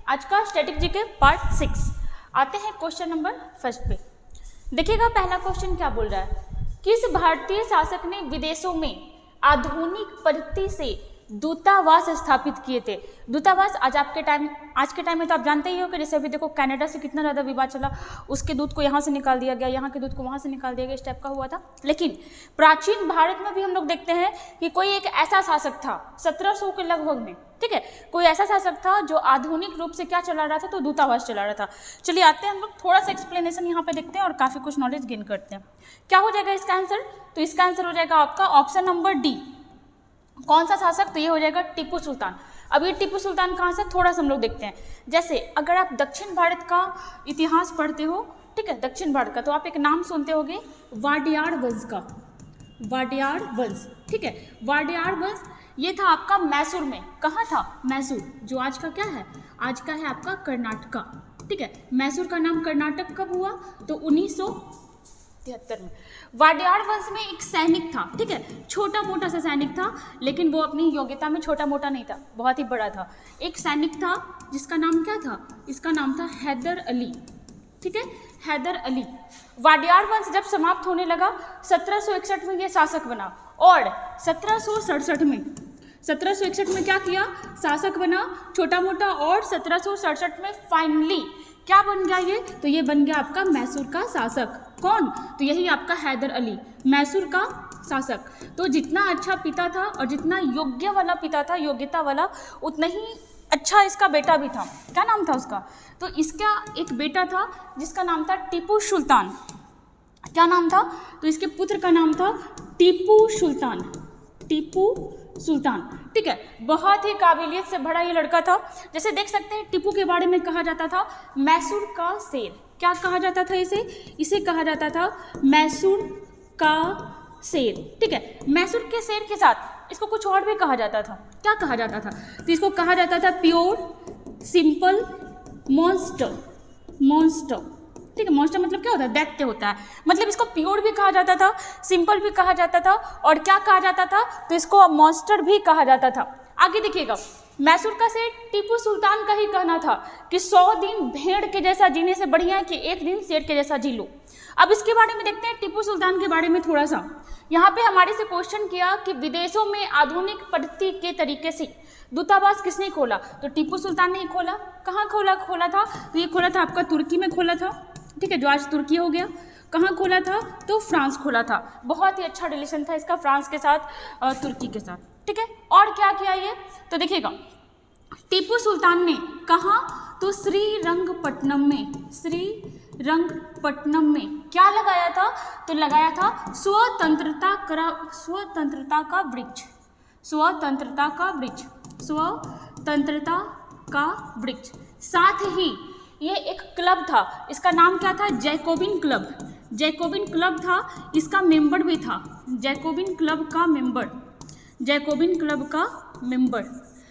आज का static GK part 6 आते हैं क्वेश्चन नंबर फर्स्ट पे। देखिएगा पहला क्वेश्चन क्या बोल रहा है, किस भारतीय शासक ने विदेशों में आधुनिक पद्धति से दूतावास स्थापित किए थे। दूतावास आज के टाइम में तो आप जानते ही हो कि जैसे अभी देखो कनाडा से कितना ज़्यादा विवाद चला, उसके दूध को यहाँ से निकाल दिया गया, यहाँ के दूध को वहाँ से निकाल दिया गया, इस टाइप का हुआ था। लेकिन प्राचीन भारत में भी हम लोग देखते हैं कि कोई एक ऐसा शासक था 1700 के लगभग में, ठीक है, कोई ऐसा शासक था जो आधुनिक रूप से क्या चला रहा था, तो दूतावास चला रहा था। चलिए आते हैं हम लोग थोड़ा सा एक्सप्लेनेशन यहाँ पे देखते हैं और काफ़ी कुछ नॉलेज गेन करते हैं। क्या हो जाएगा इसका आंसर, तो इसका आंसर हो जाएगा आपका ऑप्शन नंबर डी। कौन सा शासक, तो ये हो जाएगा टिप्पू सुल्तान। अब ये टिप्पू सुल्तान कहाँ से, थोड़ा सा हम लोग देखते हैं। जैसे अगर आप दक्षिण भारत का इतिहास पढ़ते हो, ठीक है, दक्षिण भारत का, तो आप एक नाम सुनते होंगे वाडियार वंश का, वाडियार वंश, ठीक है। वाडियार वंश ये था आपका मैसूर में, कहाँ था, मैसूर, जो आज का क्या है, आज का है आपका कर्नाटका, ठीक है। मैसूर का नाम कर्नाटक कब हुआ, तो 1973 में। वाडियार वंश में एक सैनिक था, ठीक है, छोटा मोटा सा सैनिक था, लेकिन वो अपनी योग्यता में छोटा मोटा नहीं था, बहुत ही बड़ा था। एक सैनिक था जिसका नाम क्या था, इसका नाम था हैदर अली, ठीक है, हैदर अली। वाडियार वंश जब समाप्त होने लगा 1761 में ये शासक बना, और 1761 में क्या किया, शासक बना छोटा मोटा, और 1767 में फाइनली क्या बन गया ये, तो ये बन गया आपका मैसूर का शासक। कौन, तो यही आपका हैदर अली, मैसूर का शासक। तो जितना अच्छा पिता था और जितना योग्य वाला पिता था, योग्यता वाला, उतना ही अच्छा इसका बेटा भी था। क्या नाम था उसका, तो इसका एक बेटा था जिसका नाम था टीपू सुल्तान। क्या नाम था, तो इसके पुत्र का नाम था टीपू सुल्तान, टीपू सुल्तान, ठीक है। बहुत ही काबिलियत से भरा ये लड़का था। जैसे देख सकते हैं टीपू के बारे में कहा जाता था मैसूर का शेर। क्या कहा जाता था इसे कहा जाता था मैसूर का शेर, ठीक है। मैसूर के शेर के साथ इसको कुछ और भी कहा जाता था। क्या कहा जाता था, तो इसको कहा जाता था प्योर सिंपल मॉन्स्टर, ठीक है। मॉन्स्टर मतलब क्या होता है, दैत्य होता है, मतलब इसको प्योर भी कहा जाता था, सिंपल भी कहा जाता था, और क्या कहा जाता था, तो इसको मॉन्स्टर भी कहा जाता था। आगे देखिएगा, मैसूर का शेर टीपू सुल्तान का ही कहना था कि 100 दिन भेड़ के जैसा जीने से बढ़िया है कि एक दिन शेर के जैसा जी लो। अब इसके बारे में देखते हैं, टिप्पू सुल्तान के बारे में थोड़ा सा। यहाँ पे हमारे से क्वेश्चन किया कि विदेशों में आधुनिक पद्धति के तरीके से दूतावास किसने खोला, तो टिप्पू सुल्तान ने ही खोला। कहाँ खोला था, तो ये खोला था आपका तुर्की में खोला था, ठीक है, जो आज तुर्की हो गया। कहाँ खोला था, तो फ्रांस खोला था। बहुत ही अच्छा रिलेशन था इसका फ्रांस के साथ, तुर्की के साथ, ठीक है। और क्या किया ये, तो देखिएगा टीपू सुल्तान ने कहा, तो श्रीरंगपट्टनम में क्या लगाया था, तो लगाया था स्वतंत्रता का वृक्ष। साथ ही ये एक क्लब था, इसका नाम क्या था, जैकोबिन क्लब था, इसका मेंबर भी था, जैकोबिन क्लब का मेंबर।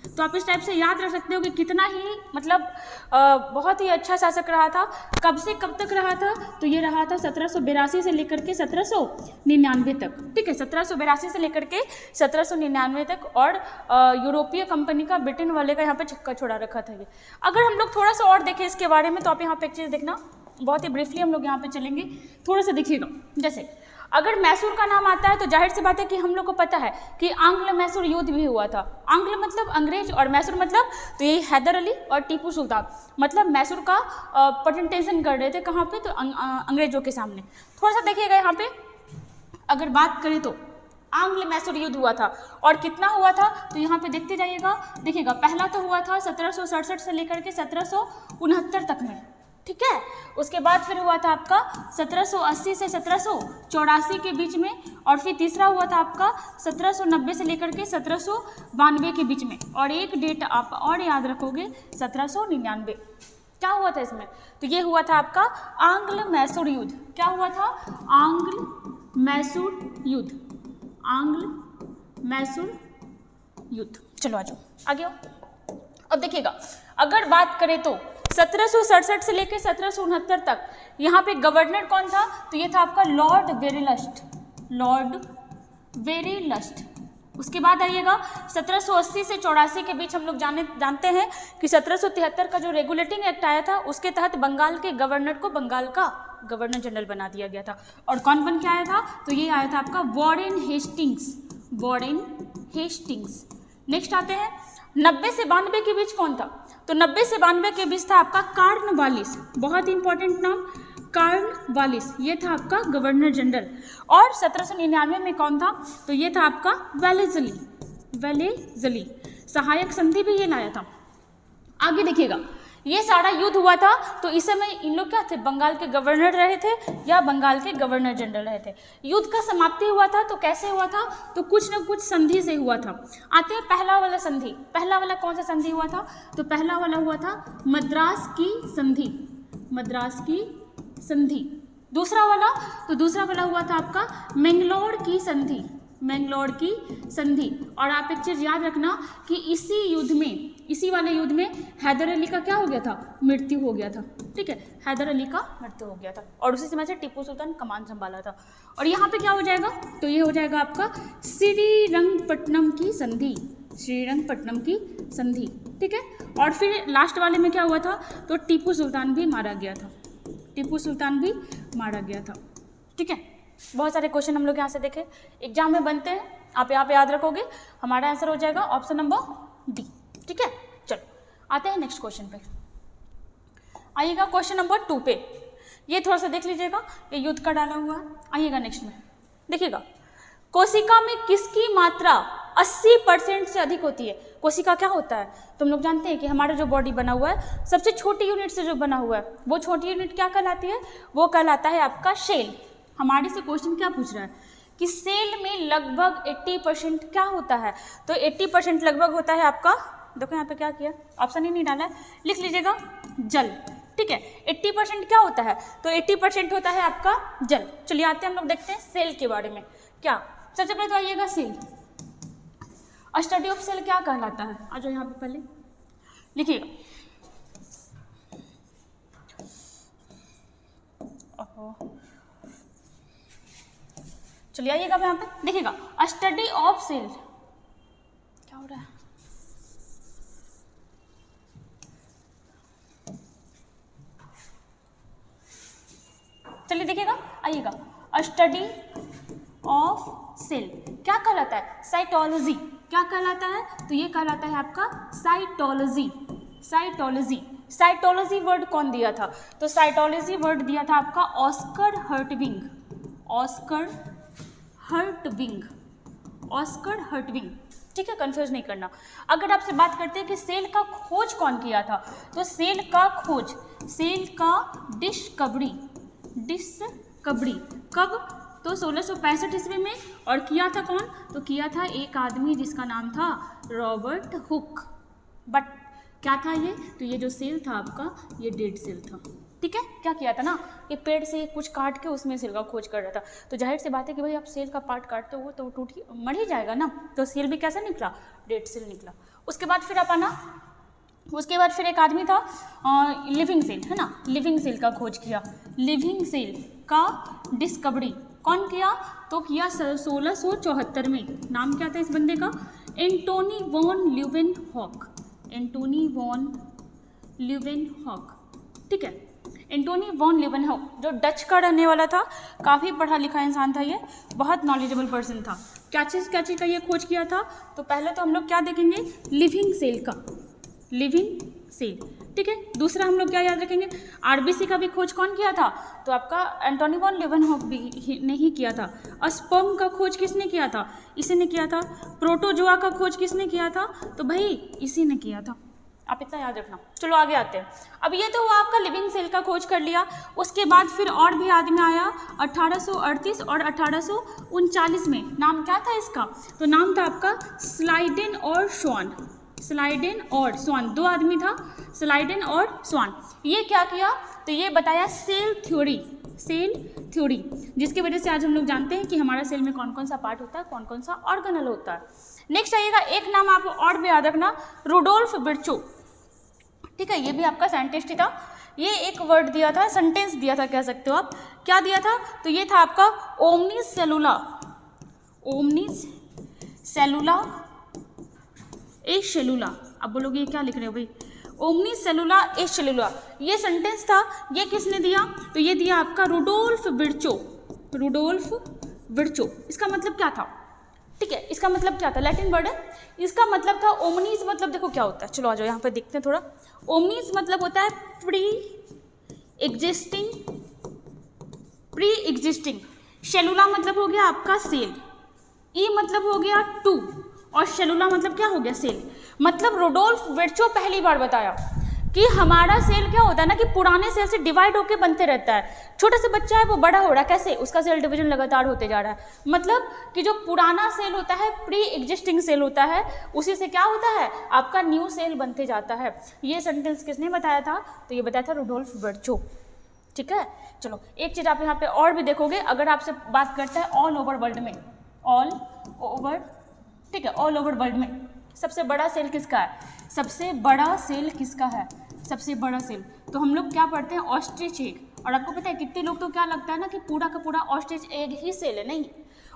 तो आप इस टाइप से याद रख सकते हो कि कितना ही मतलब बहुत ही अच्छा शासक रहा था। कब से कब तक रहा था, तो ये रहा था 1782 से लेकर के 1799 तक, ठीक है, 1782 से लेकर के 1799 तक। और यूरोपीय कंपनी का, ब्रिटेन वाले का यहाँ पे छक्का छोड़ा रखा था ये। अगर हम लोग थोड़ा सा और देखें इसके बारे में, तो आप यहाँ पे एक चीज़ देखना, बहुत ही ब्रीफली हम लोग यहाँ पे चलेंगे, थोड़ा सा देखिएगा। जैसे अगर मैसूर का नाम आता है तो जाहिर सी बात है कि हम लोग को पता है कि आंग्ल मैसूर युद्ध भी हुआ था। आंग्ल मतलब अंग्रेज, और मैसूर मतलब, तो ये हैदर अली और टीपू सुल्तान मतलब मैसूर का प्रेजेंटेशन कर रहे थे, कहाँ पे, तो अंग्रेजों के सामने। थोड़ा सा देखिएगा यहाँ पे, अगर बात करें तो आंग्ल मैसूर युद्ध हुआ था, और कितना हुआ था, तो यहाँ पे देखते जाइएगा। देखिएगा पहला तो हुआ था 1767 से लेकर के 1769 तक में, ठीक है। उसके बाद फिर हुआ था आपका 1780 से 1784 के बीच में, और फिर तीसरा हुआ था आपका 1790 से लेकर के 1792 के बीच में, और एक डेट आप और याद रखोगे 1799। क्या हुआ था इसमें, तो ये हुआ था आपका आंग्ल मैसूर युद्ध। क्या हुआ था, आंग्ल मैसूर युद्ध। चलो आ जाओ आगे आओ। अब देखिएगा, अगर बात करें तो 1767 से लेकर 1769 तक यहाँ पे गवर्नर कौन था, तो ये था आपका लॉर्ड वेरीलस्ट, उसके बाद आइएगा 1780 से 84 के बीच हम लोग जानते हैं कि 1773 का जो रेगुलेटिंग एक्ट आया था उसके तहत बंगाल के गवर्नर को बंगाल का गवर्नर जनरल बना दिया गया था। और कौन बन के आया था? तो ये आया था आपका Warren Hastings, Warren Hastings. Next आते हैं 90 से 92 के बीच कौन था? तो 90 से 92 के बीच था आपका कॉर्नवालिस, बहुत इंपॉर्टेंट नाम, कॉर्नवालिस, ये था आपका गवर्नर जनरल। और 1799 में कौन था? तो ये था आपका वेलेज़ली, वेलेज़ली, सहायक संधि भी ये लाया था। आगे देखिएगा, ये सारा युद्ध हुआ था तो इस समय इन लोग क्या थे? बंगाल के गवर्नर रहे थे या बंगाल के गवर्नर जनरल रहे थे। युद्ध का समाप्ति हुआ था तो कैसे हुआ था? तो कुछ न कुछ संधि से हुआ था। आते हैं पहला वाला संधि। पहला वाला कौन सा संधि हुआ था? तो पहला वाला हुआ था मद्रास की संधि, मद्रास की संधि। दूसरा वाला? तो दूसरा वाला हुआ था आपका मैंगलोर की संधि, मैंगलोर की संधि। और आप एक चीज़ याद रखना कि इसी युद्ध में, इसी वाले युद्ध में हैदर अली का क्या हो गया था? मृत्यु हो गया था। ठीक है, हैदर अली का मृत्यु हो गया था और उसी समय से टीपू सुल्तान कमान संभाला था। और यहाँ पे क्या हो जाएगा? तो ये हो जाएगा आपका श्रीरंगपट्टनम की संधि, श्रीरंगपट्टनम की संधि। ठीक है, और फिर लास्ट वाले में क्या हुआ था? तो टीपू सुल्तान भी मारा गया था, टीपू सुल्तान भी मारा गया था। ठीक है, बहुत सारे क्वेश्चन हम लोग यहाँ से देखे, एग्जाम में बनते हैं, आप यहाँ पे याद रखोगे। हमारा आंसर हो जाएगा ऑप्शन नंबर डी। ठीक है, चलो आते हैं नेक्स्ट क्वेश्चन पे। आइएगा क्वेश्चन नंबर 2 पे, ये थोड़ा सा देख लीजिएगा, ये युद्ध का डाला हुआ है। आइएगा नेक्स्ट में, देखिएगा कोशिका में किसकी मात्रा 80% से अधिक होती है? कोशिका क्या होता है? तो हम लोग जानते हैं कि हमारा जो बॉडी बना हुआ है सबसे छोटी यूनिट से जो बना हुआ है, वो छोटी यूनिट क्या कहलाती है? वो कहलाता है आपका सेल। हमारे से क्वेश्चन क्या पूछ रहा है कि सेल में लगभग 80% क्या होता है? तो 80% लगभग होता है आपका, देखो यहाँ पे क्या किया, ऑप्शन ही नहीं डाला है, लिख लीजिएगा जल। ठीक है, 80% क्या होता है? तो 80% होता है आपका जल। चलिए आते हैं हम लोग देखते हैं सेल के बारे में। क्या सबसे पहले तो आइएगा सेल, स्टडी ऑफ सेल क्या कहलाता है? आ जाओ यहाँ पे पहले लिखिएगा। चलिए आइएगा यहाँ पे देखिएगा, स्टडी ऑफ सेल क्या हो रहा है? चलिए देखिएगा, आइएगा स्टडी ऑफ सेल क्या कहलाता है? साइटोलॉजी। क्या कहलाता है? तो ये कहलाता है आपका साइटोलॉजी, साइटोलॉजी। साइटोलॉजी वर्ड कौन दिया था? तो साइटोलॉजी वर्ड दिया था आपका ऑस्कर हर्टविंग, ऑस्कर हर्टविंग, ऑस्कर हर्टविंग। ठीक है, कंफ्यूज नहीं करना। अगर आपसे बात करते हैं कि सेल का खोज कौन किया था, तो सेल का खोज, सेल का डिस्कवरी, डिस्कवरी कब? तो 1665 ईस्वी में। और किया था कौन? तो किया था एक आदमी जिसका नाम था रॉबर्ट हुक। बट क्या था ये? तो ये जो सेल था आपका, ये डेड सेल था। ठीक है, क्या किया था ना, ये पेड़ से कुछ काट के उसमें सेल का खोज कर रहा था। तो जाहिर सी बात है कि भाई आप सेल का पार्ट काटते हो तो टूट ही मर ही जाएगा ना, तो सेल भी कैसा निकला? डेड सेल निकला। उसके बाद फिर आप आना, उसके बाद फिर एक आदमी था लिविंग सेल, है ना, लिविंग सेल का खोज किया। लिविंग सेल का डिस्कवरी कौन किया? तो किया 1674 में। नाम क्या था इस बंदे का? Antony von Leeuwenhoek, Antony von Leeuwenhoek. ठीक है, एंटोनी वॉन ल्यूवेनहॉक जो डच का रहने वाला था, काफ़ी पढ़ा लिखा इंसान था, ये बहुत नॉलेजेबल पर्सन था। क्या चीज़ का ये खोज किया था? तो पहले तो हम लोग क्या देखेंगे? लिविंग सेल का, लिविंग सेल। ठीक है, दूसरा हम लोग क्या याद रखेंगे? आरबीसी का भी खोज कौन किया था? तो आपका एंटोनी वॉन ल्यूवेनहॉक भी ने ही किया था। स्पर्म का खोज किसने किया था? इसी ने किया था। प्रोटोजोआ का खोज किसने किया था? तो भाई इसी ने किया था। आप इतना याद रखना। चलो आगे आते हैं। अब ये तो हुआ आपका लिविंग सेल का खोज कर लिया। उसके बाद फिर और भी आदमी आया 1838 और 1839 में। नाम क्या था इसका? तो नाम था आपका स्लाइडेन और स्वान, स्लाइडेन और स्वान, दो आदमी था, स्लाइडेन और स्वान। ये क्या किया? तो ये बताया सेल थ्योरी, सेल थ्योरी, जिसकी वजह से आज हम लोग जानते हैं कि हमारा सेल में कौन कौन सा पार्ट होता है, कौन कौन सा ऑर्गेनल होता है। नेक्स्ट आइएगा, एक नाम आप और भी याद रखना, रुडोल्फ विर्चो। ठीक है, ये भी आपका साइंटिस्ट ही था। ये एक वर्ड दिया था, सेंटेंस दिया था, कह सकते हो आप। क्या दिया था? तो ये था आपका ओमनिस सेलुला, ओमनिस सेलुला ए सेलुला। अब बोलोगे ये क्या लिख रहे हो भाई, ओमनी सेलुला ए सेलुला, ये सेंटेंस था, ये किसने दिया, तो ये दिया आपका रुडोल्फ विर्चो। रुडोल्फ विर्चो, इसका मतलब क्या था, ठीक है, इसका मतलब क्या था, लैटिन वर्ड है, इसका मतलब था ओमनीज, मतलब देखो क्या होता है, चलो आ जाओ यहाँ पे देखते हैं थोड़ा। ओमनीज मतलब होता है प्री एग्जिस्टिंग। सेलुला मतलब हो गया आपका सेल, ई मतलब हो गया टू, और सेलुला मतलब क्या हो गया, सेल। मतलब रुडोल्फ विर्चो पहली बार बताया कि हमारा सेल क्या होता है ना, कि पुराने सेल से डिवाइड होकर बनते रहता है। छोटा सा बच्चा है वो बड़ा हो रहा है, कैसे, उसका सेल डिवीजन लगातार होते जा रहा है। मतलब कि जो पुराना सेल होता है, प्री एग्जिस्टिंग सेल होता है, उसी से क्या होता है, आपका न्यू सेल बनते जाता है। ये सेंटेंस किसने बताया था, तो ये बताया था रुडोल्फ विर्चो, ठीक है। चलो एक चीज़ आप यहाँ पे और भी देखोगे, अगर आपसे बात करता है ऑल ओवर वर्ल्ड में, ऑल ओवर, ठीक है, ऑल ओवर वर्ल्ड में सबसे बड़ा सेल किसका है, सबसे बड़ा सेल किसका है, सबसे बड़ा सेल, तो हम लोग क्या पढ़ते हैं, ऑस्ट्रिच एग। और आपको पता है कितने लोग तो क्या लगता है ना कि पूरा का पूरा ऑस्ट्रिच एग ही सेल है, नहीं।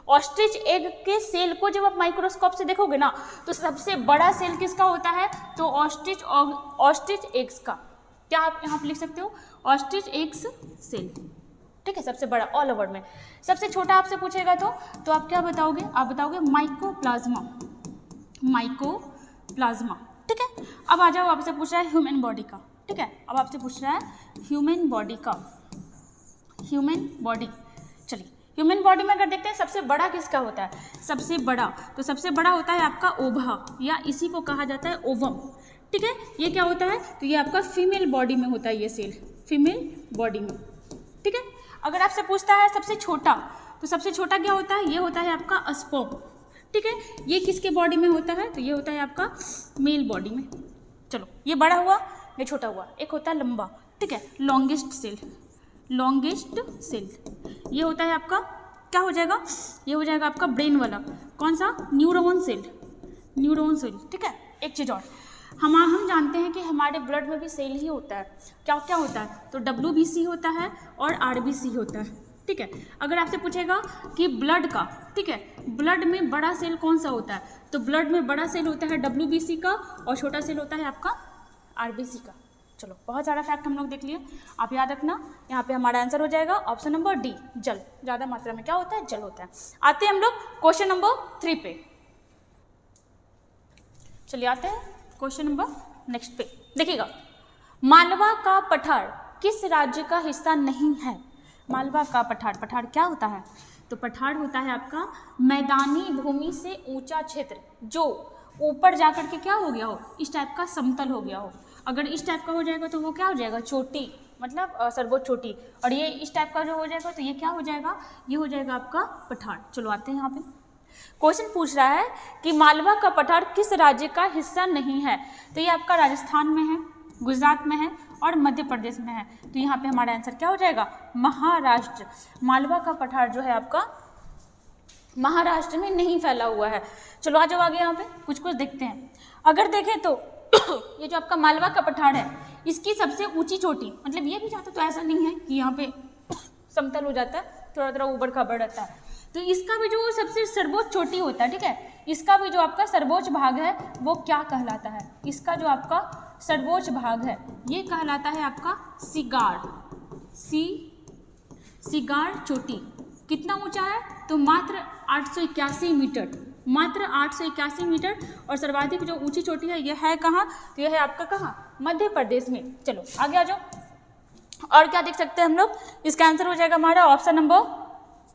ऑस्ट्रिच एग के सेल को जब आप माइक्रोस्कोप से देखोगे ना, तो सबसे बड़ा सेल किसका होता है, तो ऑस्ट्रिच एग्स का, क्या आप यहाँ पे लिख सकते हो, ऑस्ट्रिच एग्स सेल, ठीक है, सबसे बड़ा ऑल ओवर में। सबसे छोटा आपसे पूछेगा तो आप क्या बताओगे, आप बताओगे माइकोप्लाज्मा, माइकोप्लाज्मा, ठीक है। अब आ जाओ, आपसे पूछ रहा है ह्यूमन बॉडी का, ठीक है, अब आपसे पूछ रहा है ह्यूमन बॉडी का, ह्यूमन बॉडी। चलिए ह्यूमन बॉडी में अगर देखते हैं सबसे बड़ा किसका होता है, सबसे बड़ा, तो सबसे बड़ा होता है आपका ओवा, या इसी को कहा जाता है ओवम, ठीक है। ये क्या होता है, तो ये आपका फीमेल बॉडी में होता है, ये सेल फीमेल बॉडी में, ठीक है। अगर आपसे पूछता है सबसे छोटा, तो सबसे छोटा क्या होता है, ये होता है आपका स्पर्म, ठीक है। ये किसके बॉडी में होता है, तो ये होता है आपका मेल बॉडी में। चलो ये बड़ा हुआ, ये छोटा हुआ, एक होता है लंबा, ठीक है, लॉन्गेस्ट सेल, लॉन्गेस्ट सेल, ये होता है आपका, क्या हो जाएगा, ये हो जाएगा आपका ब्रेन वाला, कौन सा, न्यूरॉन सेल, न्यूरॉन सेल, ठीक है। एक चीज़ और, हम जानते हैं कि हमारे ब्लड में भी सेल ही होता है, क्या क्या होता है, तो WBC होता है और RBC होता है, ठीक है। अगर आपसे पूछेगा कि ब्लड का, ठीक है, ब्लड में बड़ा सेल कौन सा होता है, तो ब्लड में बड़ा सेल होता है WBC का, और छोटा सेल होता है आपका RBC का। चलो बहुत सारा फैक्ट हम लोग देख लिए, आप याद रखना, यहाँ पे हमारा आंसर हो जाएगा ऑप्शन नंबर डी, जल। ज़्यादा मात्रा में क्या होता है, जल होता है। आते हैं हम लोग क्वेश्चन नंबर 3 पे, चलिए आते हैं क्वेश्चन नंबर नेक्स्ट पे। देखिएगा, मालवा का पठार किस राज्य का हिस्सा नहीं है, मालवा का पठार, पठार क्या होता है, तो पठार होता है आपका मैदानी भूमि से ऊंचा क्षेत्र, जो ऊपर जाकर के क्या हो गया हो, इस टाइप का समतल हो गया हो। अगर इस टाइप का हो जाएगा तो वो क्या हो जाएगा, चोटी, मतलब सर्वोच्च चोटी, और ये इस टाइप का जो हो जाएगा तो ये क्या हो जाएगा, ये हो जाएगा आपका पठार। चलो आते हैं यहाँ पे, क्वेश्चन पूछ रहा है कि मालवा का पठार किस राज्य का हिस्सा नहीं है, तो ये आपका राजस्थान में है, गुजरात में है और मध्य प्रदेश में है, तो यहाँ पे हमारा आंसर क्या हो जाएगा, महाराष्ट्र। मालवा का पठार जो है आपका महाराष्ट्र में नहीं फैला हुआ है। चलो आ जाओ आगे, यहाँ पे कुछ कुछ देखते हैं। अगर देखें तो ये जो आपका मालवा का पठार है, इसकी सबसे ऊंची चोटी, मतलब ये भी जाता तो ऐसा नहीं है कि यहाँ पे समतल हो जाता है, थोड़ा थोड़ा ऊबड़ खाबड़ रहता है, तो इसका भी जो सबसे सर्वोच्च चोटी होता है, ठीक है, इसका भी जो आपका सर्वोच्च भाग है वो क्या कहलाता है, इसका जो आपका सर्वोच्च भाग है ये कहलाता है आपका सिगार, सिगार चोटी। कितना ऊंचा है, तो मात्र 881 मीटर, मात्र 881 मीटर, और सर्वाधिक जो ऊंची चोटी है ये है कहाँ, तो यह है आपका कहाँ, मध्य प्रदेश में। चलो आगे आ जाओ, और क्या देख सकते हैं हम लोग, इसका आंसर हो जाएगा हमारा option number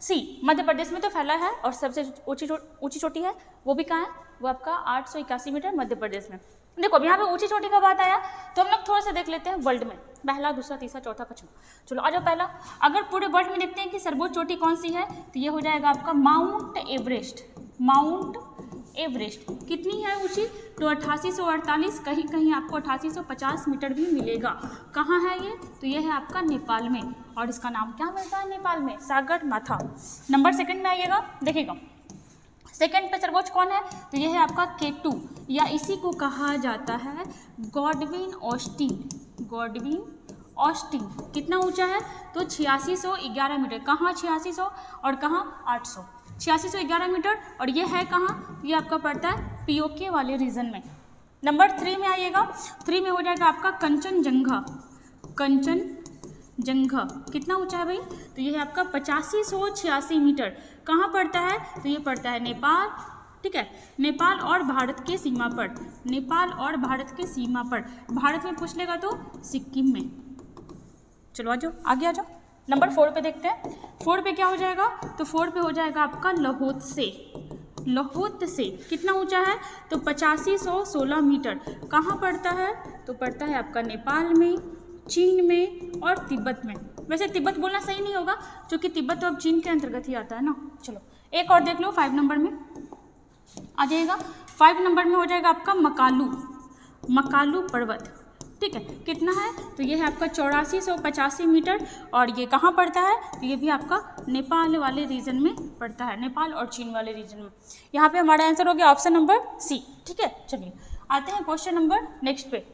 C, Madhya Pradesh में तो फैला है, और सबसे ऊंची चोटी है वो भी कहाँ है, वो आपका 881 मीटर मध्य प्रदेश में। देखो अब यहाँ पे ऊंची चोटी का बात आया तो हम लोग थोड़ा सा देख लेते हैं वर्ल्ड में, पहला, दूसरा, तीसरा, चौथा, पांचवा। चलो आ जाओ पहला, अगर पूरे वर्ल्ड में देखते हैं कि सर्वोच्च चोटी कौन सी है, तो ये हो जाएगा आपका माउंट एवरेस्ट। माउंट एवरेस्ट कितनी है ऊंची, तो 8848, कहीं कहीं आपको 8850 मीटर भी मिलेगा। कहाँ है ये, तो ये है आपका नेपाल में, और इसका नाम क्या मिलता है नेपाल में, सागर माथा। नंबर सेकंड में आइएगा, देखिएगा सेकंड पे सर्वोच्च कौन है, तो ये है आपका K2, या इसी को कहा जाता है गॉडविन ऑस्टिन। गॉडविन ऑस्टिन कितना ऊंचा है, तो 8611 मीटर। कहाँ 8600 और कहाँ 800, 8611 मीटर। और ये है कहाँ, ये आपका पड़ता है पीओके वाले रीजन में। नंबर 3 में आइएगा, 3 में हो जाएगा आपका कंचनजंगा। कंचनजंगा कितना ऊंचा है भाई, तो ये है आपका 8586 मीटर। कहाँ पड़ता है, तो ये पड़ता है नेपाल, ठीक है, नेपाल और भारत के सीमा पर, नेपाल और भारत के सीमा पर। भारत में पूछ लेगा तो सिक्किम में। चलो आ जाओ, आगे आ जाओ। नंबर 4 पे देखते हैं, 4 पे क्या हो जाएगा, तो 4 पे हो जाएगा आपका लहोत्से। लहोत्से कितना ऊंचा है, तो 8516 मीटर। कहाँ पड़ता है, तो पड़ता है आपका नेपाल में, चीन में और तिब्बत में। वैसे तिब्बत बोलना सही नहीं होगा क्योंकि तिब्बत तो अब चीन के अंतर्गत ही आता है ना। चलो एक और देख लो, 5 नंबर में आ जाएगा। 5 नंबर में हो जाएगा आपका मकालू, मकालू पर्वत, ठीक है, कितना है, तो ये है आपका 8485 मीटर। और ये कहाँ पड़ता है, तो ये भी आपका नेपाल वाले रीजन में पड़ता है, नेपाल और चीन वाले रीजन में। यहाँ पे हमारा आंसर हो गया ऑप्शन नंबर सी, ठीक है। चलिए आते हैं क्वेश्चन नंबर नेक्स्ट पे।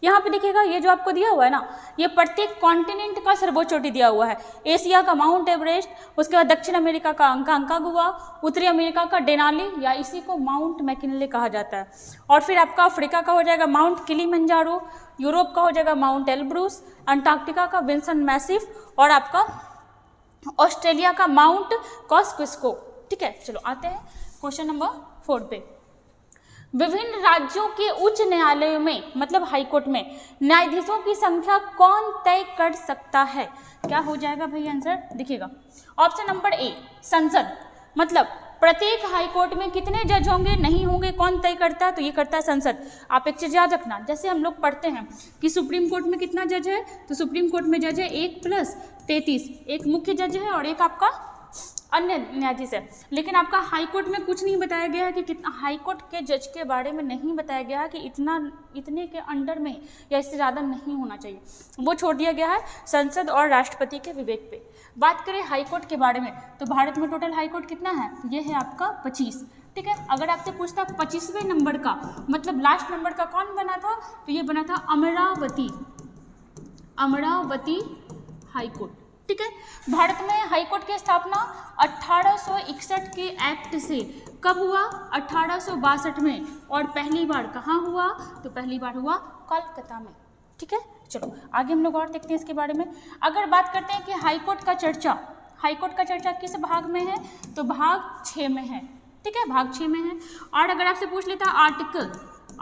यहाँ पे देखिएगा, ये जो आपको दिया हुआ है ना, ये प्रत्येक कॉन्टिनेंट का सर्वोच्च चोटी दिया हुआ है। एशिया का माउंट एवरेस्ट, उसके बाद दक्षिण अमेरिका का अंकागुआ, उत्तरी अमेरिका का डेनाली या इसी को माउंट मैकिनले कहा जाता है। और फिर आपका अफ्रीका का हो जाएगा माउंट किलिमंजारो, यूरोप का हो जाएगा माउंट एल्ब्रूस, अंटार्कटिका का विंसन मैसिफ और आपका ऑस्ट्रेलिया का माउंट कॉस्क्विस्को, ठीक है। चलो आते हैं क्वेश्चन नंबर 4 पे। विभिन्न राज्यों के उच्च न्यायालयों में, मतलब हाईकोर्ट में, न्यायाधीशों की संख्या कौन तय कर सकता है? क्या हो जाएगा भाई आंसर, देखिएगा ऑप्शन नंबर ए संसद। मतलब प्रत्येक हाईकोर्ट में कितने जज होंगे, नहीं होंगे, कौन तय करता है, तो ये करता है संसद। आप एक चीज याद रखना, जैसे हम लोग पढ़ते हैं कि सुप्रीम कोर्ट में कितना जज है, तो सुप्रीम कोर्ट में जज है 1 + 33, एक मुख्य जज है और एक आपका अन्य न्यायाधीश है। लेकिन आपका हाई कोर्ट में कुछ नहीं बताया गया है कि कितना, हाई कोर्ट के जज के बारे में नहीं बताया गया है कि इतने के अंडर में या इससे ज़्यादा नहीं होना चाहिए, वो छोड़ दिया गया है संसद और राष्ट्रपति के विवेक पे। बात करें हाई कोर्ट के बारे में, तो भारत में टोटल हाई कोर्ट कितना है, ये है आपका 25, ठीक है। अगर आपसे पूछता 25वें नंबर का, मतलब लास्ट नंबर का कौन बना था, तो ये बना था अमरावती, अमरावती हाई कोर्ट, ठीक है। भारत में हाई कोर्ट की स्थापना 1861 के एक्ट से कब हुआ, 1862 में। और पहली बार कहाँ हुआ, तो पहली बार हुआ कोलकाता में, ठीक है। चलो आगे हम लोग और देखते हैं इसके बारे में। अगर बात करते हैं कि हाई कोर्ट का चर्चा, हाई कोर्ट का चर्चा किस भाग में है, तो भाग 6 में है, ठीक है, भाग 6 में है। और अगर आपसे पूछ लेता आर्टिकल,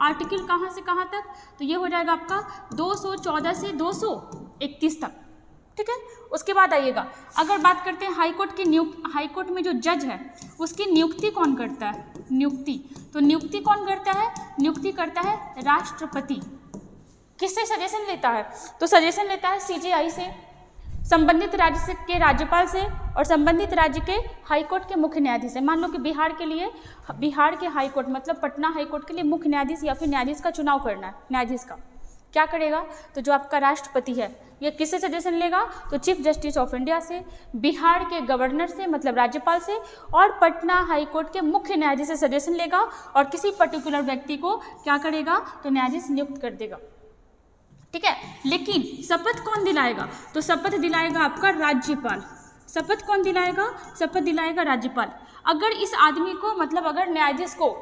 आर्टिकल कहाँ से कहाँ तक, तो ये हो जाएगा आपका 214 से 231 तक, ठीक है। उसके बाद आइएगा, अगर बात करते हैं हाईकोर्ट की हाईकोर्ट में जो जज है उसकी नियुक्ति कौन करता है, नियुक्ति, तो नियुक्ति कौन करता है, नियुक्ति करता है राष्ट्रपति। किससे सजेशन लेता है, तो सजेशन लेता है सीजेआई से, संबंधित राज्य के राज्यपाल से और संबंधित राज्य के हाईकोर्ट के मुख्य न्यायाधीश से। मान लो कि बिहार के लिए, बिहार के हाईकोर्ट मतलब पटना हाईकोर्ट के लिए मुख्य न्यायाधीश या फिर न्यायाधीश का चुनाव करना है, न्यायाधीश का क्या करेगा, तो जो आपका राष्ट्रपति है ये किससे सजेशन लेगा, तो चीफ जस्टिस ऑफ इंडिया से, बिहार के गवर्नर से मतलब राज्यपाल से, और पटना हाई कोर्ट के मुख्य न्यायाधीश से सजेशन लेगा और किसी पर्टिकुलर व्यक्ति को क्या करेगा, तो न्यायाधीश नियुक्त कर देगा, ठीक है। लेकिन शपथ कौन दिलाएगा, तो शपथ दिलाएगा आपका राज्यपाल। शपथ कौन दिलाएगा, शपथ दिलाएगा राज्यपाल। अगर इस आदमी को, मतलब अगर न्यायाधीश को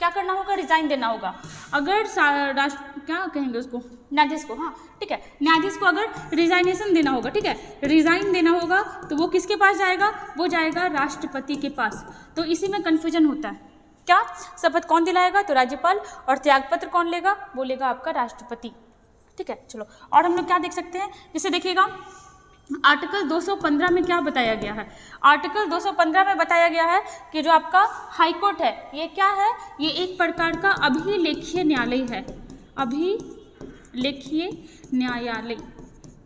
क्या करना होगा, रिजाइन देना होगा। अगर क्या कहेंगे उसको, न्यायाधीश को, हाँ ठीक है, न्यायाधीश को अगर रिजाइनेशन देना होगा, ठीक है, रिजाइन देना होगा, तो वो किसके पास जाएगा, वो जाएगा राष्ट्रपति के पास। तो इसी में कन्फ्यूजन होता है, क्या शपथ कौन दिलाएगा, तो राज्यपाल, और त्यागपत्र कौन लेगा, वो लेगा आपका राष्ट्रपति, ठीक है। चलो और हम लोग क्या देख सकते हैं, जैसे देखिएगा आर्टिकल 215 में क्या बताया गया है, आर्टिकल 215 में बताया गया है कि जो आपका हाई कोर्ट है ये क्या है, ये एक प्रकार का अभिलेखीय न्यायालय है, अभिलेखीय न्यायालय,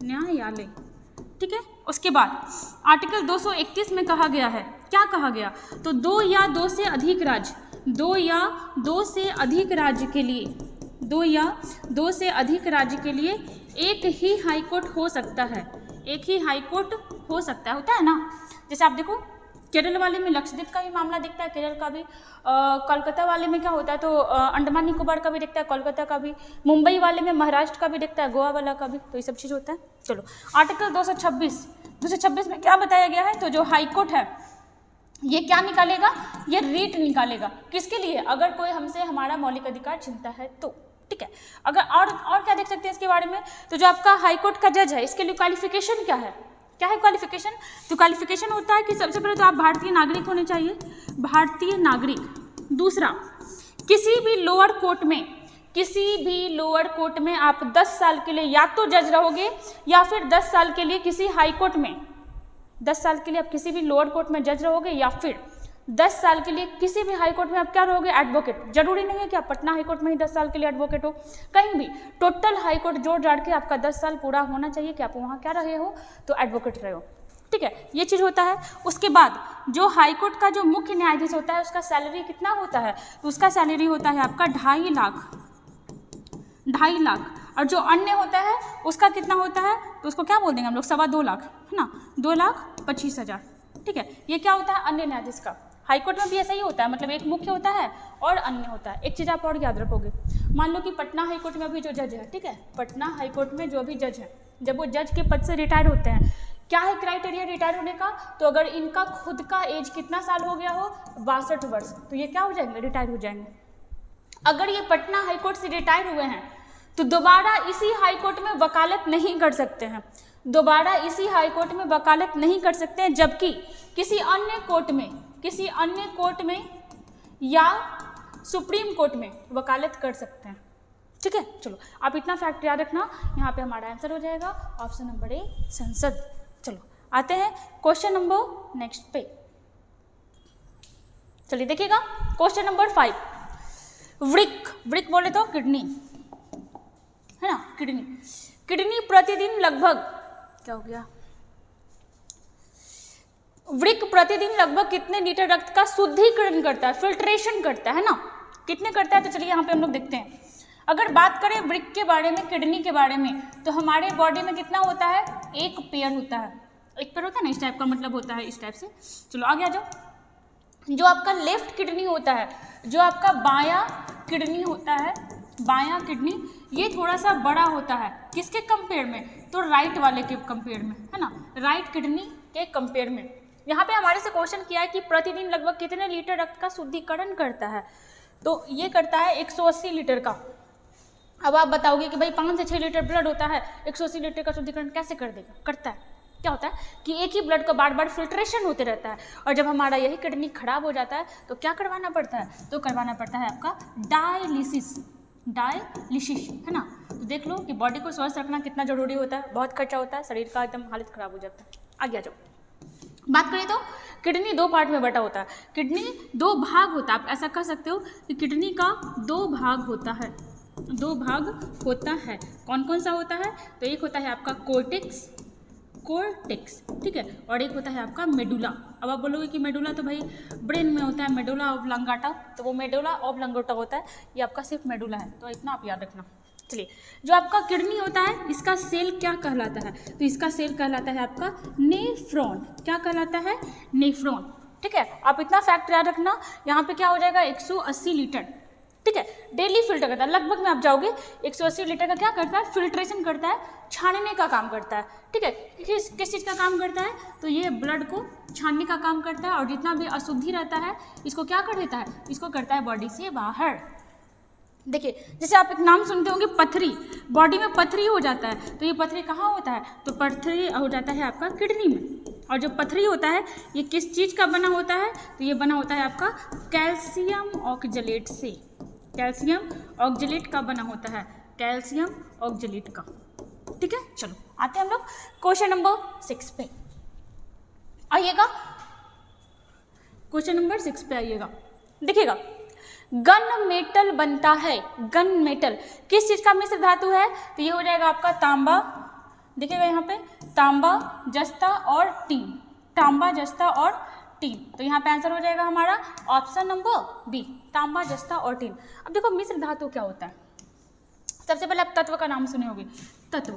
न्यायालय, ठीक है। उसके बाद आर्टिकल 231 में कहा गया है, क्या कहा गया, तो 2 या 2 से अधिक राज्य, 2 या 2 से अधिक राज्य के लिए, 2 या 2 से अधिक राज्य के लिए एक ही हाई कोर्ट हो सकता है, एक ही हाई कोर्ट हो सकता है, होता है ना। जैसे आप देखो केरल वाले में लक्षद्वीप का भी मामला दिखता है, केरल का भी, कोलकाता वाले में क्या होता है, तो अंडमान निकोबार का भी दिखता है, कोलकाता का भी, मुंबई वाले में महाराष्ट्र का भी दिखता है, गोवा वाला का भी, तो ये सब चीज़ होता है। चलो आर्टिकल 226 में क्या बताया गया है, तो जो हाई कोर्ट है ये क्या निकालेगा, ये रीट निकालेगा। किसके लिए, अगर कोई हमसे हमारा मौलिक अधिकार छीनता है तो, ठीक है। अगर और क्या देख सकते हैं इसके बारे में, तो जो आपका हाईकोर्ट का जज है इसके लिए क्वालिफिकेशन क्या है, क्या है क्वालिफिकेशन, तो क्वालिफिकेशन होता है कि सबसे पहले तो आप भारतीय नागरिक होने चाहिए, भारतीय नागरिक। दूसरा, किसी भी लोअर कोर्ट में, किसी भी लोअर कोर्ट में आप 10 साल के लिए या तो जज रहोगे या फिर 10 साल के लिए किसी हाई कोर्ट में, 10 साल के लिए आप किसी भी लोअर कोर्ट में जज रहोगे या फिर 10 साल के लिए किसी भी हाई कोर्ट में आप क्या रहोगे, एडवोकेट। जरूरी नहीं है कि आप पटना हाई कोर्ट में ही 10 साल के लिए एडवोकेट हो, कहीं भी टोटल हाई कोर्ट जोड़ जाड़ के आपका 10 साल पूरा होना चाहिए कि आप वहाँ क्या रहे हो, तो एडवोकेट रहे हो, ठीक है। ये चीज़ होता है। उसके बाद जो हाई कोर्ट का जो मुख्य न्यायाधीश होता है उसका सैलरी कितना होता है, तो उसका सैलरी होता है आपका 2.5 लाख। और जो अन्य होता है उसका कितना होता है, तो उसको क्या बोल देंगे हम लोग, 2.25 लाख, है ना, 2,25,000, ठीक है। ये क्या होता है, अन्य न्यायाधीश का। हाई कोर्ट में भी ऐसा ही होता है, मतलब एक मुख्य होता है और अन्य होता है। एक चीज़ आप और याद रखोगे, मान लो कि पटना हाई कोर्ट में अभी जो जज है, ठीक है, पटना हाई कोर्ट में जो अभी जज है, जब वो जज के पद से रिटायर होते हैं, क्या है क्राइटेरिया रिटायर होने का, तो अगर इनका खुद का एज कितना साल हो गया हो, 62 वर्ष, तो ये क्या हो जाएंगे, रिटायर हो जाएंगे। अगर ये पटना हाई कोर्ट से रिटायर हुए हैं तो दोबारा इसी हाई कोर्ट में वकालत नहीं कर सकते हैं, दोबारा इसी हाई कोर्ट में वकालत नहीं कर सकते हैं, जबकि किसी अन्य कोर्ट में या सुप्रीम कोर्ट में वकालत कर सकते हैं, ठीक है। चलो आप इतना फैक्ट याद रखना, यहाँ पे हमारा आंसर हो जाएगा ऑप्शन नंबर ए, संसद। चलो आते हैं क्वेश्चन नंबर नेक्स्ट पे, चलिए देखिएगा क्वेश्चन नंबर 5। वृक्क बोले तो किडनी, है ना, किडनी प्रतिदिन लगभग, क्या हो गया, वृक्क प्रतिदिन लगभग कितने लीटर रक्त का शुद्धिकरण करता है, फिल्ट्रेशन करता है ना, कितने करता है, तो चलिए यहाँ पे हम लोग देखते हैं। अगर बात करें वृक्क के बारे में, किडनी के बारे में, तो हमारे बॉडी में कितना होता है, एक पेयर होता है, एक पेयर होता है ना, इस टाइप का मतलब होता है, इस टाइप से। चलो आगे आ जाओ। जो आपका लेफ्ट किडनी होता है, जो आपका बायां किडनी होता है, बायां किडनी, ये थोड़ा सा बड़ा होता है, किसके कंपेयर में, तो राइट वाले के कंपेयर में, है ना, राइट किडनी के कंपेयर में। यहाँ पे हमारे से क्वेश्चन किया है कि प्रतिदिन लगभग कितने लीटर रक्त का शुद्धिकरण करता है, तो ये करता है 180 लीटर का। अब आप बताओगे कि भाई 5 से 6 लीटर ब्लड होता है, 180 लीटर का शुद्धिकरण कैसे कर देगा, करता है। क्या होता है कि एक ही ब्लड का बार बार फिल्ट्रेशन होते रहता है, और जब हमारा यही किडनी खराब हो जाता है तो क्या करवाना पड़ता है, तो करवाना पड़ता है आपका डायलिसिस, है ना। तो देख लो कि बॉडी को स्वस्थ रखना कितना जरूरी होता है, बहुत खर्चा होता है, शरीर का एकदम हालत खराब हो जाता है। आगे आ जाओ। बात करें तो किडनी 2 पार्ट में बटा होता है, किडनी 2 भाग होता है, आप ऐसा कह सकते हो कि किडनी का 2 भाग होता है, 2 भाग होता है। कौन कौन सा होता है, तो एक होता है आपका कोर्टेक्स, ठीक है, और एक होता है आपका मेडुला। अब आप बोलोगे कि मेडुला तो भाई ब्रेन में होता है, मेडुला ऑब्लांगाटा, तो वो मेडुला ऑब्लांगाटा होता है, ये आपका सिर्फ मेडुला है, तो इतना आप याद रखना। चलिए, जो आपका किडनी होता है इसका सेल क्या कहलाता है, तो इसका सेल कहलाता है आपका नेफ्रॉन। क्या कहलाता है, नेफ्रॉन, ठीक है। आप इतना फैक्ट याद रखना। यहाँ पे क्या हो जाएगा, 180 लीटर, ठीक है, डेली फिल्टर करता है, लगभग में आप जाओगे 180 लीटर का क्या करता है, फिल्ट्रेशन करता है, छानने का काम करता है, ठीक है। किस चीज़ का काम करता है, तो ये ब्लड को छानने का काम करता है, और जितना भी अशुद्धि रहता है इसको क्या कर देता है, इसको करता है बॉडी से बाहर। देखिए, जैसे आप एक नाम सुनते होंगे पथरी, बॉडी में पथरी हो जाता है, तो ये पथरी कहाँ होता है, तो पथरी हो जाता है आपका किडनी में। और जो पथरी होता है ये किस चीज़ का बना होता है, तो ये बना होता है आपका कैल्शियम ऑक्जेलेट से, कैल्शियम ऑक्जेलेट का बना होता है, कैल्शियम ऑक्जेलेट का, ठीक है। चलो आते हैं हम लोग क्वेश्चन नंबर 6 पे। आइएगा क्वेश्चन नंबर 6 पे आइएगा, देखिएगा। गन मेटल बनता है, गन मेटल किस चीज़ का मिश्र धातु है, तो ये हो जाएगा आपका तांबा, देखिएगा यहाँ पे तांबा, जस्ता और टीन, तांबा, जस्ता और टीन, तो यहाँ पे आंसर हो जाएगा हमारा ऑप्शन नंबर बी, तांबा, जस्ता और टीन। अब देखो मिश्र धातु क्या होता है, सबसे पहले आप तत्व का नाम सुने होंगे। तत्व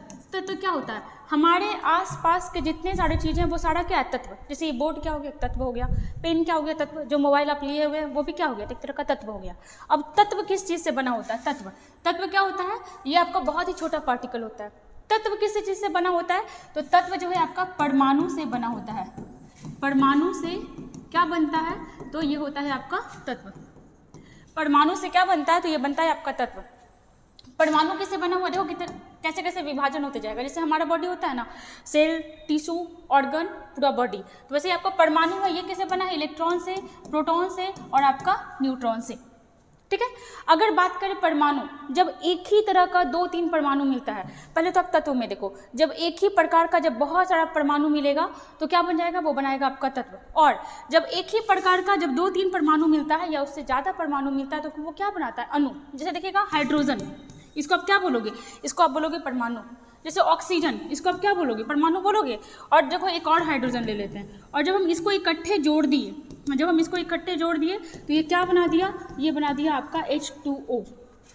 क्या होता है, हमारे आसपास के जितने सारे चीज़ें हैं वो सारा क्या है, तत्व। जैसे ये बोर्ड क्या हो गया, तत्व हो गया, पेन क्या हो गया, तत्व, जो मोबाइल आप लिए हुए हैं वो भी क्या हो गया, एक तरह का तत्व हो गया। अब तत्व किस चीज़ से बना होता है, तत्व क्या होता है, ये आपका बहुत ही छोटा पार्टिकल होता है। तत्व किस चीज़ से बना होता है, तो तत्व जो है आपका परमाणु से बना होता है, परमाणु से क्या बनता है? तो ये होता है आपका तत्व। परमाणु से क्या बनता है? तो ये बनता है आपका तत्व। परमाणु किससे बना हुआ? देखो कितने कैसे कैसे विभाजन होते जाएगा। जैसे हमारा बॉडी होता है ना, सेल, टिश्यू, ऑर्गन, पूरा बॉडी, तो वैसे आपका परमाणु है, ये किससे बना है? इलेक्ट्रॉन से, प्रोटॉन से और आपका न्यूट्रॉन से। ठीक है। अगर बात करें परमाणु, जब एक ही तरह का 2-3 परमाणु मिलता है, पहले तो आप तत्व में देखो, जब एक ही प्रकार का जब बहुत सारा परमाणु मिलेगा तो क्या बन जाएगा? वो बनाएगा आपका तत्व। और जब एक ही प्रकार का जब 2-3 परमाणु मिलता है या उससे ज़्यादा परमाणु मिलता है तो वो क्या बनाता है? अणु। जैसे देखिएगा हाइड्रोजन, इसको आप क्या बोलोगे? इसको आप बोलोगे परमाणु। जैसे ऑक्सीजन, इसको आप क्या बोलोगे? परमाणु बोलोगे। और देखो एक और हाइड्रोजन ले लेते हैं, और जब हम इसको इकट्ठे जोड़ दिए, तो ये क्या बना दिया? ये बना दिया आपका H2O।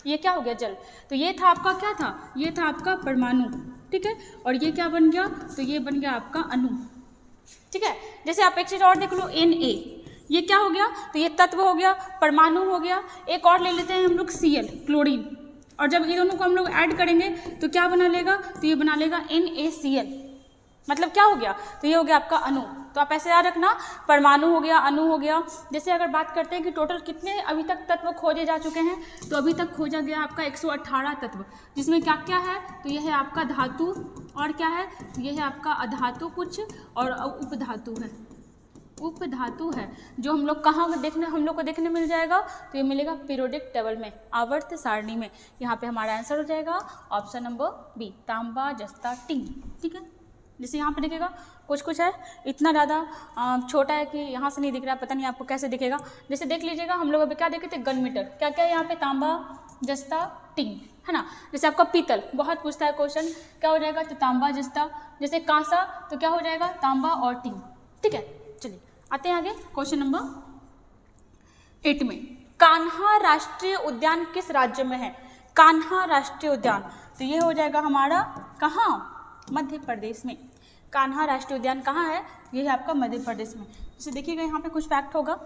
ये क्या हो गया? जल। तो ये था आपका, क्या था? ये था आपका परमाणु। ठीक है। और ये क्या बन गया? तो ये बन गया आपका अणु। ठीक है। जैसे आप एक चीज़ और देख लो, Na, ये क्या हो गया? तो ये तत्व हो गया, परमाणु हो गया। एक और ले लेते हैं हम लोग Cl, क्लोरीन, और जब ये दोनों को हम लोग ऐड करेंगे तो क्या बना लेगा? तो ये बना लेगा NaCl। मतलब क्या हो गया? तो ये हो गया आपका अणु। तो आप ऐसे याद रखना, परमाणु हो गया, अणु हो गया। जैसे अगर बात करते हैं कि टोटल कितने अभी तक तत्व खोजे जा चुके हैं, तो अभी तक खोजा गया आपका 118 तत्व, जिसमें क्या क्या है? तो यह है आपका धातु, और क्या है? तो यह है आपका अधातु कुछ, और उपधातु है। उपधातु है जो हम लोग कहाँ हम लोग को देखने मिल जाएगा? तो ये मिलेगा पीरियोडिक टेबल में, आवर्त सारणी में। यहाँ पे हमारा आंसर हो जाएगा ऑप्शन नंबर बी, तांबा, जस्ता, टिन। ठीक है। जैसे यहाँ पे दिखेगा कुछ है, इतना ज़्यादा छोटा है कि यहाँ से नहीं दिख रहा, पता नहीं आपको कैसे दिखेगा। जैसे देख लीजिएगा, हम लोग अभी क्या देखे थे? Gun meter. क्या क्या है यहाँ पे? तांबा, जस्ता, टिन, है ना। जैसे आपका पीतल, बहुत पूछता है क्वेश्चन, क्या हो जाएगा? तो तांबा, जस्ता। जैसे कांसा, तो क्या हो जाएगा? तांबा और टिन। ठीक है। चलिए आते हैं आगे, क्वेश्चन नंबर 8 में। कान्हा राष्ट्रीय उद्यान किस राज्य में है? कान्हा राष्ट्रीय उद्यान, तो ये हो जाएगा हमारा कहाँ? मध्य प्रदेश में। कान्हा राष्ट्रीय उद्यान कहाँ है? ये है आपका मध्य प्रदेश में। जैसे देखिएगा यहाँ पे कुछ फैक्ट होगा,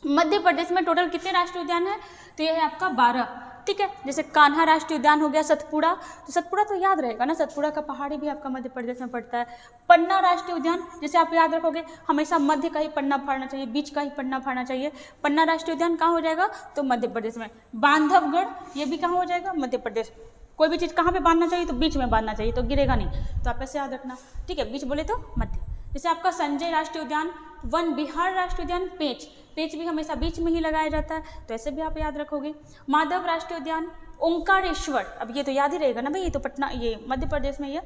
मध्य प्रदेश में टोटल कितने राष्ट्रीय उद्यान है? तो ये है आपका 12। ठीक है। जैसे कान्हा राष्ट्रीय उद्यान हो गया, सतपुड़ा, तो सतपुड़ा तो याद रहेगा ना, सतपुड़ा का पहाड़ी भी आपका मध्य प्रदेश में पड़ता है। पन्ना राष्ट्रीय उद्यान, जैसे आप याद रखोगे, हमेशा मध्य का ही पन्ना फाड़ना चाहिए, बीच का ही पन्ना फाड़ना चाहिए। पन्ना राष्ट्रीय उद्यान कहाँ हो जाएगा? तो मध्य प्रदेश में। बांधवगढ़, ये भी कहाँ हो जाएगा? मध्य प्रदेश। कोई भी चीज़ कहाँ पे बांधना चाहिए? तो बीच में बांधना चाहिए, तो गिरेगा नहीं, तो आप ऐसे याद रखना। ठीक है। बीच बोले तो मध्य। जैसे आपका संजय राष्ट्रीय उद्यान, वन विहार राष्ट्रीय उद्यान, पेच भी हमेशा बीच में ही लगाया जाता है, तो ऐसे भी आप याद रखोगे। माधव राष्ट्रीय उद्यान, ओंकारेश्वर, अब ये तो याद ही रहेगा ना भाई, ये तो पटना, ये मध्य प्रदेश में। ये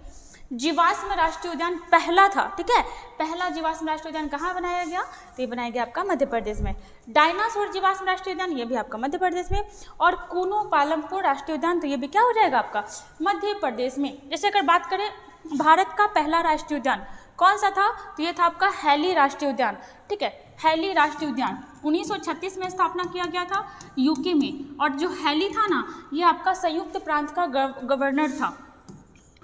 जीवाश्म राष्ट्रीय उद्यान पहला था। ठीक है। पहला जीवाश्म राष्ट्रीय उद्यान कहाँ बनाया गया? तो ये बनाया गया आपका मध्य प्रदेश में। डायनासोर जीवाश्म राष्ट्रीय उद्यान, ये भी आपका मध्य प्रदेश में। और कूनो पालमपुर राष्ट्रीय उद्यान, तो ये भी क्या हो जाएगा आपका? मध्य प्रदेश में। जैसे अगर बात करें भारत का पहला राष्ट्रीय उद्यान कौन सा था? तो ये था आपका हैली राष्ट्रीय उद्यान। ठीक है। हैली राष्ट्रीय उद्यान 1936 में स्थापना किया गया था यूके में। और जो हैली था ना, ये आपका संयुक्त प्रांत का गवर्नर था।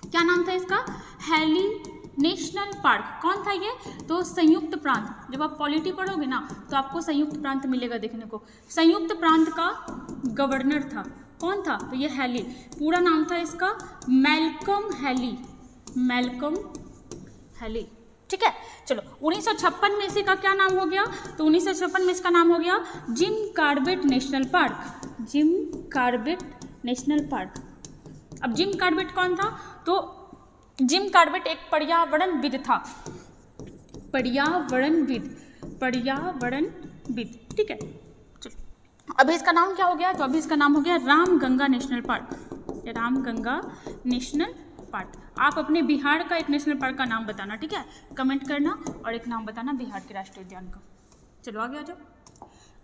क्या नाम था इसका? Hailey National Park. कौन था ये? तो संयुक्त प्रांत। जब आप पॉलिटी पढ़ोगे ना तो आपको संयुक्त प्रांत मिलेगा देखने को। संयुक्त प्रांत का गवर्नर था, कौन था? तो ये हैली। पूरा नाम था इसका मैल्कम हैली, मैल्कम हैली। ठीक है। चलो 1956 में इसी का क्या नाम हो गया? तो 1956 में इसका नाम हो गया Jim Corbett national park, Jim Corbett national park. अब जिम कॉर्बेट कौन था? तो जिम कॉर्बेट एक पर्यावरणविद था, पर्यावरणविद। ठीक है। चलो अभी इसका नाम क्या हो गया? तो अभी इसका नाम हो गया Ramganga national park, Ramganga national park. आप अपने बिहार का एक नेशनल पार्क का नाम बताना, ठीक है, कमेंट करना, और एक नाम बताना बिहार के राष्ट्रीय उद्यान का। चलो आगे आ जाओ।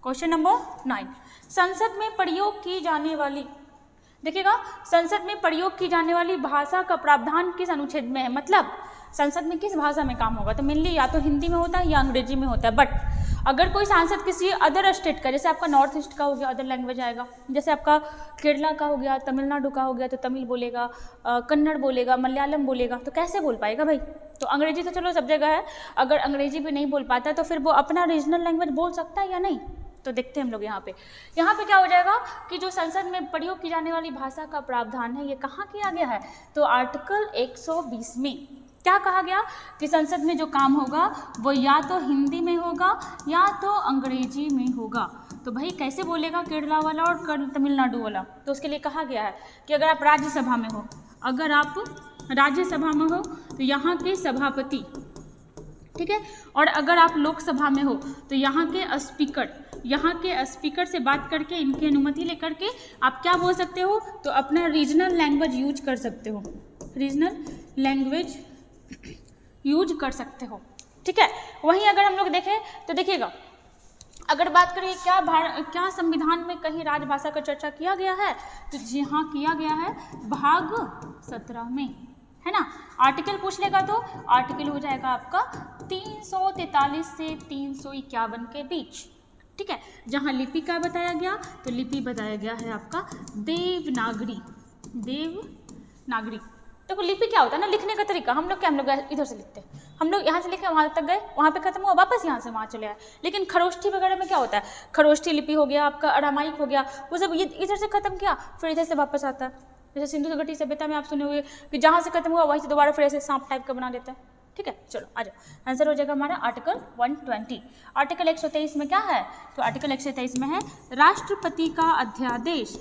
क्वेश्चन नंबर 9, संसद में प्रयोग की जाने वाली, देखिएगा, संसद में प्रयोग की जाने वाली भाषा का प्रावधान किस अनुच्छेद में है? मतलब संसद में किस भाषा में काम होगा? तो मेनली या तो हिंदी में होता है या अंग्रेजी में होता है। बट अगर कोई सांसद किसी अदर स्टेट का, जैसे आपका नॉर्थ ईस्ट का हो गया, अदर लैंग्वेज आएगा, जैसे आपका केरला का हो गया, तमिलनाडु का हो गया, तो तमिल बोलेगा, कन्नड़ बोलेगा, मलयालम बोलेगा, तो कैसे बोल पाएगा भाई? तो अंग्रेजी तो चलो सब जगह है, अगर अंग्रेजी भी नहीं बोल पाता तो फिर वो अपना रीजनल लैंग्वेज बोल सकता है या नहीं? तो देखते हैं हम लोग यहाँ पे क्या हो जाएगा कि जो संसद में प्रयोग की जाने वाली भाषा का प्रावधान है, ये कहाँ किया गया है? तो आर्टिकल 120 में, क्या कहा गया कि संसद में जो काम होगा वो या तो हिंदी में होगा या तो अंग्रेजी में होगा। तो भाई कैसे बोलेगा केरला वाला और तमिलनाडु वाला? तो उसके लिए कहा गया है कि अगर आप राज्यसभा में हो, अगर आप राज्यसभा में हो तो यहाँ के सभापति, ठीक है, और अगर आप लोकसभा में हो तो यहाँ के स्पीकर से बात करके इनकी अनुमति लेकर के आप क्या बोल सकते हो, तो अपना रीजनल लैंग्वेज यूज कर सकते हो, रीजनल लैंग्वेज यूज कर सकते हो, ठीक है। वहीं अगर हम लोग देखें तो देखिएगा, अगर बात करें क्या संविधान में कहीं राजभाषा का चर्चा किया गया है, तो जी हाँ किया गया है, भाग 17 में, है ना। आर्टिकल पूछ लेगा तो आर्टिकल हो जाएगा आपका 343 से 351 के बीच, ठीक है। जहाँ लिपि का बताया गया तो लिपि बताया गया है आपका देवनागरी। देखो लिपि क्या होता है ना, लिखने का तरीका, हम लोग इधर से लिखते हैं, हम लोग यहाँ से लिखे वहाँ तक गए, वहाँ पे खत्म हुआ, वापस यहाँ से वहाँ चले आए। लेकिन खरोष्ठी वगैरह में क्या होता है, खरोष्ठी लिपि हो गया आपका, अरामाइक हो गया, वो सब ये इधर से खत्म किया फिर इधर से वापस आता है। जैसे सिंधु घाटी सभ्यता में आप सुने हुए कि जहाँ से खत्म हुआ वहीं से दोबारा फिर ऐसे सांप टाइप का बना देता है, ठीक है। चलो आ जाओ, आंसर हो जाएगा हमारा आर्टिकल 120। आर्टिकल 123 में क्या है, तो आर्टिकल 123 में है राष्ट्रपति का अध्यादेश,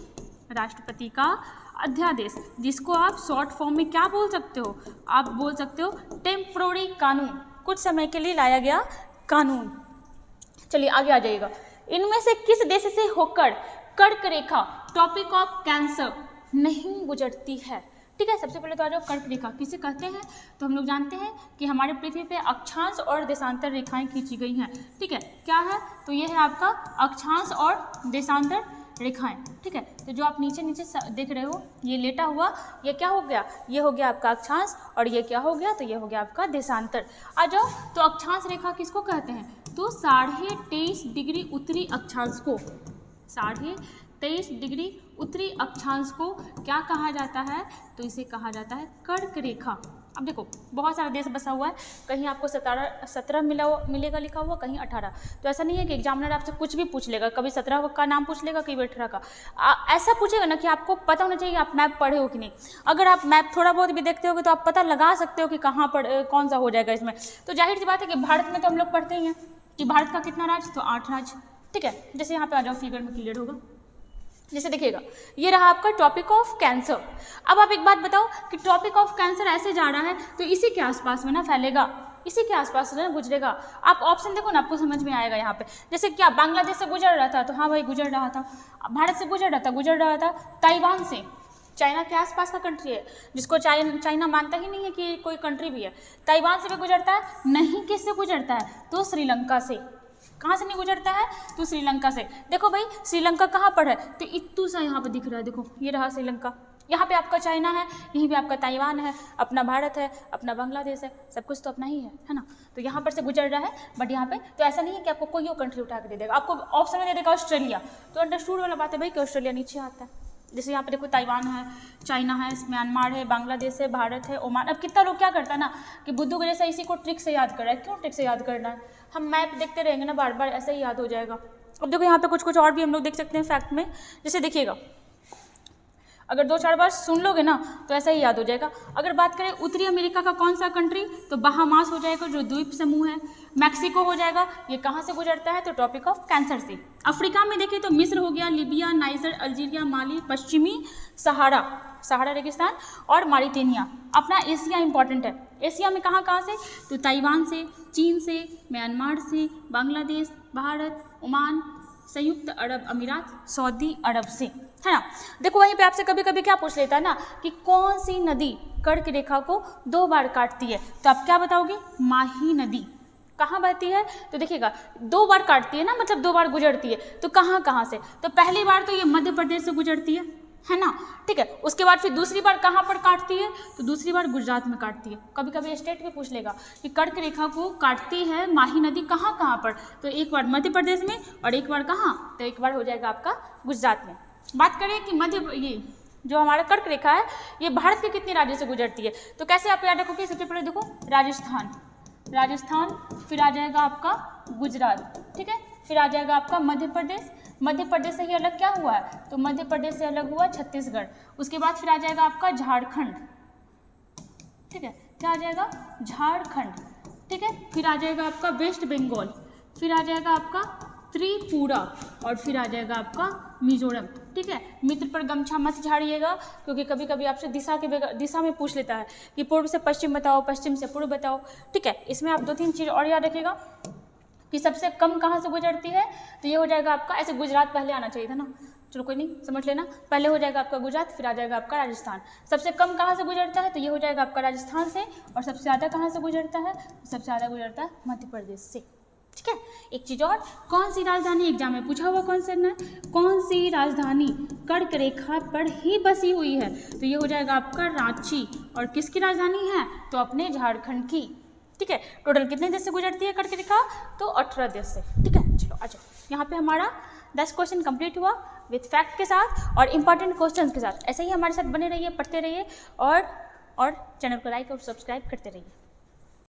राष्ट्रपति का अध्यादेश, जिसको आप शॉर्ट फॉर्म में क्या बोल सकते हो, आप बोल सकते हो टेम्पोररी कानून, कुछ समय के लिए लाया गया कानून। चलिए आगे आ जाइएगा, इनमें से किस देश से होकर कर्क रेखा टॉपिक ऑफ कैंसर नहीं गुजरती है, ठीक है। सबसे पहले तो आ जाओ, कर्क रेखा किसे कहते हैं, तो हम लोग जानते हैं कि हमारे पृथ्वी पे अक्षांश और देशांतर रेखाएं खींची गई हैं, ठीक है। क्या है, तो ये है आपका अक्षांश और देशांतर रेखाएं, ठीक है। तो जो आप नीचे देख रहे हो, ये लेटा हुआ, ये क्या हो गया, ये हो गया आपका अक्षांश, और ये क्या हो गया, तो ये हो गया आपका देशांतर। आ जाओ, तो अक्षांश रेखा किसको कहते हैं, तो 23.5 डिग्री उत्तरी अक्षांश को, 23.5 डिग्री उत्तरी अक्षांश को क्या कहा जाता है, तो इसे कहा जाता है कर्क रेखा। अब देखो बहुत सारा देश बसा हुआ है, कहीं आपको 17 मिलेगा लिखा हुआ, कहीं 18। तो ऐसा नहीं है कि एग्जामिनर आपसे कुछ भी पूछ लेगा, कभी 17 का नाम पूछ लेगा, कभी 18 का। ऐसा पूछेगा ना कि आपको पता होना चाहिए आप मैप पढ़े हो कि नहीं। अगर आप मैप थोड़ा बहुत भी देखते होगे तो आप पता लगा सकते हो कि कहाँ पर कौन सा हो जाएगा इसमें। तो जाहिर सी बात है कि भारत में तो हम लोग पढ़ते ही हैं कि भारत का कितना राज्य, तो 8 राज्य, ठीक है। जैसे यहाँ पे आ जाओ, फिगर में क्लियर होगा। जैसे देखिएगा, ये रहा आपका टॉपिक ऑफ कैंसर। अब आप एक बात बताओ कि टॉपिक ऑफ कैंसर ऐसे जा रहा है तो इसी के आसपास में ना फैलेगा, इसी के आसपास ना गुजरेगा। आप ऑप्शन देखो ना, आपको समझ में आएगा यहाँ पे। जैसे क्या बांग्लादेश से गुजर रहा था, तो हाँ भाई गुजर रहा था। भारत से गुजर रहा था ताइवान से, चाइना के आसपास का कंट्री है, जिसको चाइना मानता ही नहीं है कि कोई कंट्री भी है। ताइवान से भी गुजरता है, नहीं किससे गुजरता है, तो श्रीलंका से। कहाँ से नहीं गुजरता है, तो श्रीलंका से। देखो भाई श्रीलंका कहाँ पर है, तो इत्तू सा यहाँ पर दिख रहा है, देखो ये रहा श्रीलंका। यहाँ पे आपका चाइना है, यहीं पे आपका ताइवान है, अपना भारत है, अपना बांग्लादेश है, सब कुछ तो अपना ही है ना। तो यहाँ पर से गुजर रहा है, बट यहाँ पे तो ऐसा नहीं है कि आपको कोई और कंट्री उठा के दे देगा, आपको ऑप्शन में दे देगा ऑस्ट्रेलिया। तो अंडरस्टूड वाला बात है भाई कि ऑस्ट्रेलिया नीचे आता है। जैसे यहाँ पे देखो ताइवान है, चाइना है, म्यांमार है, बांग्लादेश है, भारत है, ओमान। अब कितना लोग क्या करता है ना कि बुद्धू के जैसा इसी को ट्रिक से याद कर रहा है। क्यों ट्रिक से याद करना है, हम मैप देखते रहेंगे ना बार बार, ऐसे ही याद हो जाएगा। अब देखो यहाँ पे कुछ और भी हम लोग देख सकते हैं फैक्ट में। जैसे देखिएगा, अगर 2-4 बार सुन लोगे ना तो ऐसा ही याद हो जाएगा। अगर बात करें उत्तरी अमेरिका का कौन सा कंट्री, तो बहामास हो जाएगा, जो द्वीप समूह है। मैक्सिको हो जाएगा, ये कहाँ से गुजरता है, तो टॉपिक ऑफ कैंसर से। अफ्रीका में देखें तो मिस्र हो गया, लीबिया, नाइजर, अल्जीरिया, माली, पश्चिमी सहारा रेगिस्तान और मारिटेनिया। अपना एशिया इंपॉर्टेंट है। एशिया में कहाँ से, तो ताइवान से, चीन से, म्यांमार से, बांग्लादेश, भारत, ओमान, संयुक्त अरब अमीरात, सऊदी अरब से, है ना। देखो वहीं पे आपसे कभी कभी क्या पूछ लेता है ना कि कौन सी नदी कर्क रेखा को 2 बार काटती है, तो आप क्या बताओगे, माही नदी। कहाँ बहती है, तो देखिएगा 2 बार काटती है ना, मतलब 2 बार गुजरती है। तो कहाँ से, तो पहली बार तो ये मध्य प्रदेश से गुजरती है ना, ठीक है। उसके बाद फिर दूसरी बार कहाँ पर काटती है, तो दूसरी बार गुजरात में काटती है। कभी कभी स्टेट भी पूछ लेगा कि कर्क रेखा को काटती है माही नदी कहाँ पर, तो एक बार मध्य प्रदेश में और एक बार कहाँ, तो एक बार हो जाएगा आपका गुजरात में। बात करें कि ये जो हमारा कर्क रेखा है ये भारत के कितने राज्यों से गुजरती है, तो कैसे आप याद रखोगे, सबसे पहले देखो राजस्थान, फिर आ जाएगा आपका गुजरात, ठीक है, फिर आ जाएगा आपका मध्य प्रदेश से ही अलग क्या हुआ है, तो मध्य प्रदेश से अलग हुआ छत्तीसगढ़। उसके बाद फिर आ जाएगा आपका झारखंड, ठीक है, क्या आ जाएगा, झारखंड, ठीक है। फिर आ जाएगा आपका वेस्ट बंगाल, फिर आ जाएगा आपका त्रिपुरा और फिर आ जाएगा आपका मिजोरम, ठीक है। मित्र पर गमछा मत झाड़िएगा, क्योंकि कभी कभी आपसे दिशा में पूछ लेता है कि पूर्व से पश्चिम बताओ, पश्चिम से पूर्व बताओ, ठीक है। इसमें आप 2-3 चीज़ और याद रखिएगा कि सबसे कम कहाँ से गुजरती है, तो ये हो जाएगा आपका, ऐसे गुजरात पहले आना चाहिए था ना, चलो कोई नहीं, समझ लेना, पहले हो जाएगा आपका गुजरात, फिर आ जाएगा आपका राजस्थान। सबसे कम कहाँ से गुजरता है, तो ये हो जाएगा आपका राजस्थान से, और सबसे ज़्यादा कहाँ से गुजरता है, सबसे ज़्यादा गुजरता है मध्य प्रदेश से, ठीक है। एक चीज़ और, कौन सी राजधानी, एग्जाम में पूछा हुआ क्वेश्चन है, कौन सी राजधानी कर्क रेखा पर ही बसी हुई है, तो ये हो जाएगा आपका रांची, और किसकी राजधानी है, तो अपने झारखंड की, ठीक है। टोटल कितने देश से गुजरती है कर्क रेखा, तो 18 देश से, ठीक है। चलो आ जाओ, यहाँ पे हमारा 10 क्वेश्चन कंप्लीट हुआ विथ फैक्ट के साथ और इंपॉर्टेंट क्वेश्चंस के साथ। ऐसे ही हमारे साथ बने रहिए, पढ़ते रहिए और चैनल को लाइक और सब्सक्राइब करते रहिए।